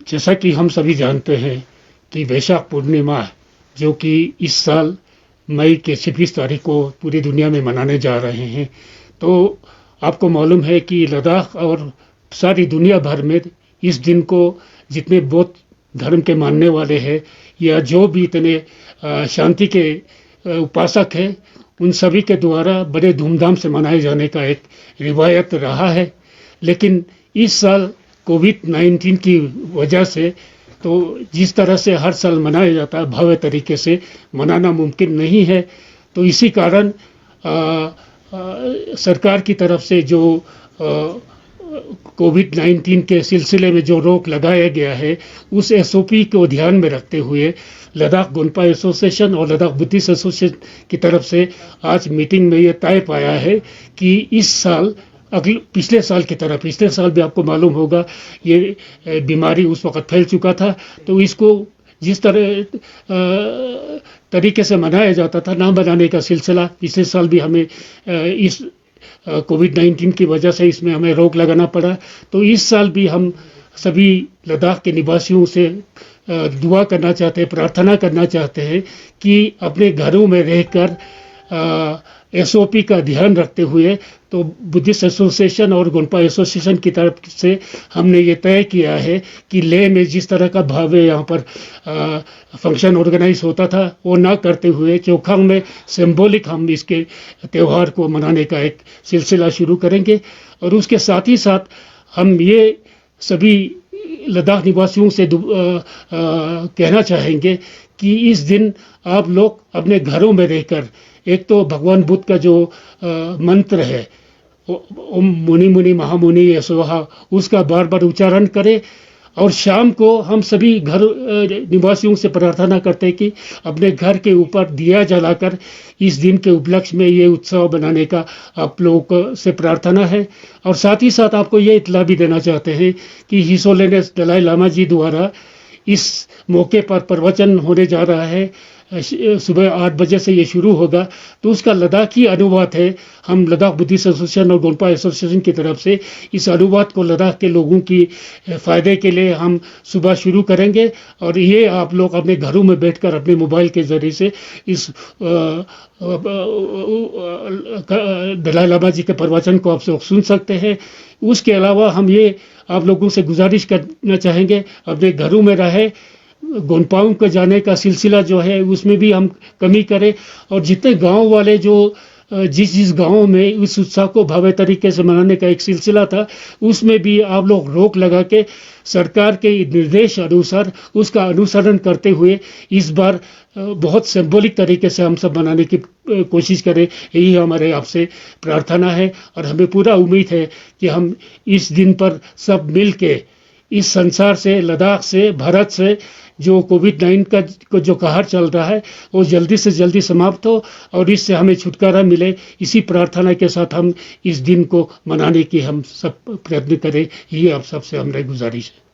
जैसा कि हम सभी जानते हैं कि वैशाख पूर्णिमा जो कि इस साल मई के 26 तारीख को पूरी दुनिया में मनाने जा रहे हैं, तो आपको मालूम है कि लद्दाख और सारी दुनिया भर में इस दिन को जितने बौद्ध धर्म के मानने वाले हैं या जो भी इतने शांति के उपासक हैं, उन सभी के द्वारा बड़े धूमधाम से मनाए जाने का एक रिवायत रहा है। लेकिन इस साल कोविड-19 की वजह से तो जिस तरह से हर साल मनाया जाता है भव्य तरीके से मनाना मुमकिन नहीं है। तो इसी कारण सरकार की तरफ से जो कोविड-19 के सिलसिले में जो रोक लगाया गया है, उस एसओपी को ध्यान में रखते हुए लद्दाख गोनपा एसोसिएशन और लद्दाख बुद्धिस्ट एसोसिएशन की तरफ से आज मीटिंग में ये तय पाया है कि इस साल पिछले साल की तरह, पिछले साल भी आपको मालूम होगा ये बीमारी उस वक्त फैल चुका था, तो इसको जिस तरीके से मनाया जाता था ना मनाने का सिलसिला पिछले साल भी हमें इस कोविड-19 की वजह से इसमें हमें रोक लगाना पड़ा। तो इस साल भी हम सभी लद्दाख के निवासियों से दुआ करना चाहते हैं, प्रार्थना करना चाहते हैं कि अपने घरों में रहकर एसओपी का ध्यान रखते हुए, तो बुद्धिस्ट एसोसिएशन और गोनपा एसोसिएशन की तरफ से हमने ये तय किया है कि लेह में जिस तरह का भव्य यहाँ पर फंक्शन ऑर्गेनाइज होता था वो ना करते हुए चोखांग में सिंबॉलिक हम इसके त्यौहार को मनाने का एक सिलसिला शुरू करेंगे। और उसके साथ ही साथ हम ये सभी लद्दाख निवासियों से कहना चाहेंगे कि इस दिन आप लोग अपने घरों में रहकर एक तो भगवान बुद्ध का जो मंत्र है ओम मुनि मुनि महामुनि यशोहा, उसका बार बार उच्चारण करें। और शाम को हम सभी घर निवासियों से प्रार्थना करते हैं कि अपने घर के ऊपर दिया जलाकर इस दिन के उपलक्ष्य में ये उत्सव बनाने का आप लोगों से प्रार्थना है। और साथ ही साथ आपको ये इत्तला भी देना चाहते हैं कि हिज होलीनेस दलाई लामा जी द्वारा इस मौके पर प्रवचन होने जा रहा है। सुबह 8 बजे से ये शुरू होगा, तो उसका लद्दाखी अनुवाद है। हम लद्दाख बुद्धिस्ट एसोसिएशन और गोनपा एसोसिएशन की तरफ से इस अनुवाद को लद्दाख के लोगों की फ़ायदे के लिए हम सुबह शुरू करेंगे। और ये आप लोग अपने घरों में बैठकर अपने मोबाइल के ज़रिए से इस दलाई लामा जी के प्रवचन को आप लोग सुन सकते हैं। उसके अलावा हम ये आप लोगों से गुजारिश करना चाहेंगे, अपने घरों में रहे, गोनपाओं को जाने का सिलसिला जो है उसमें भी हम कमी करें। और जितने गांव वाले जो जिस गांव में इस उत्सव को भव्य तरीके से मनाने का एक सिलसिला था, उसमें भी आप लोग रोक लगा के सरकार के निर्देश अनुसार उसका अनुसरण करते हुए इस बार बहुत सिंबॉलिक तरीके से हम सब मनाने की कोशिश करें। यही हमारे आपसे प्रार्थना है। और हमें पूरा उम्मीद है कि हम इस दिन पर सब मिल के इस संसार से, लद्दाख से, भारत से जो कोविड-19 का जो कहर चल रहा है वो जल्दी से जल्दी समाप्त हो और इससे हमें छुटकारा मिले। इसी प्रार्थना के साथ हम इस दिन को मनाने की हम सब प्रयत्न करें, ये आप सबसे हमारी गुजारिश है।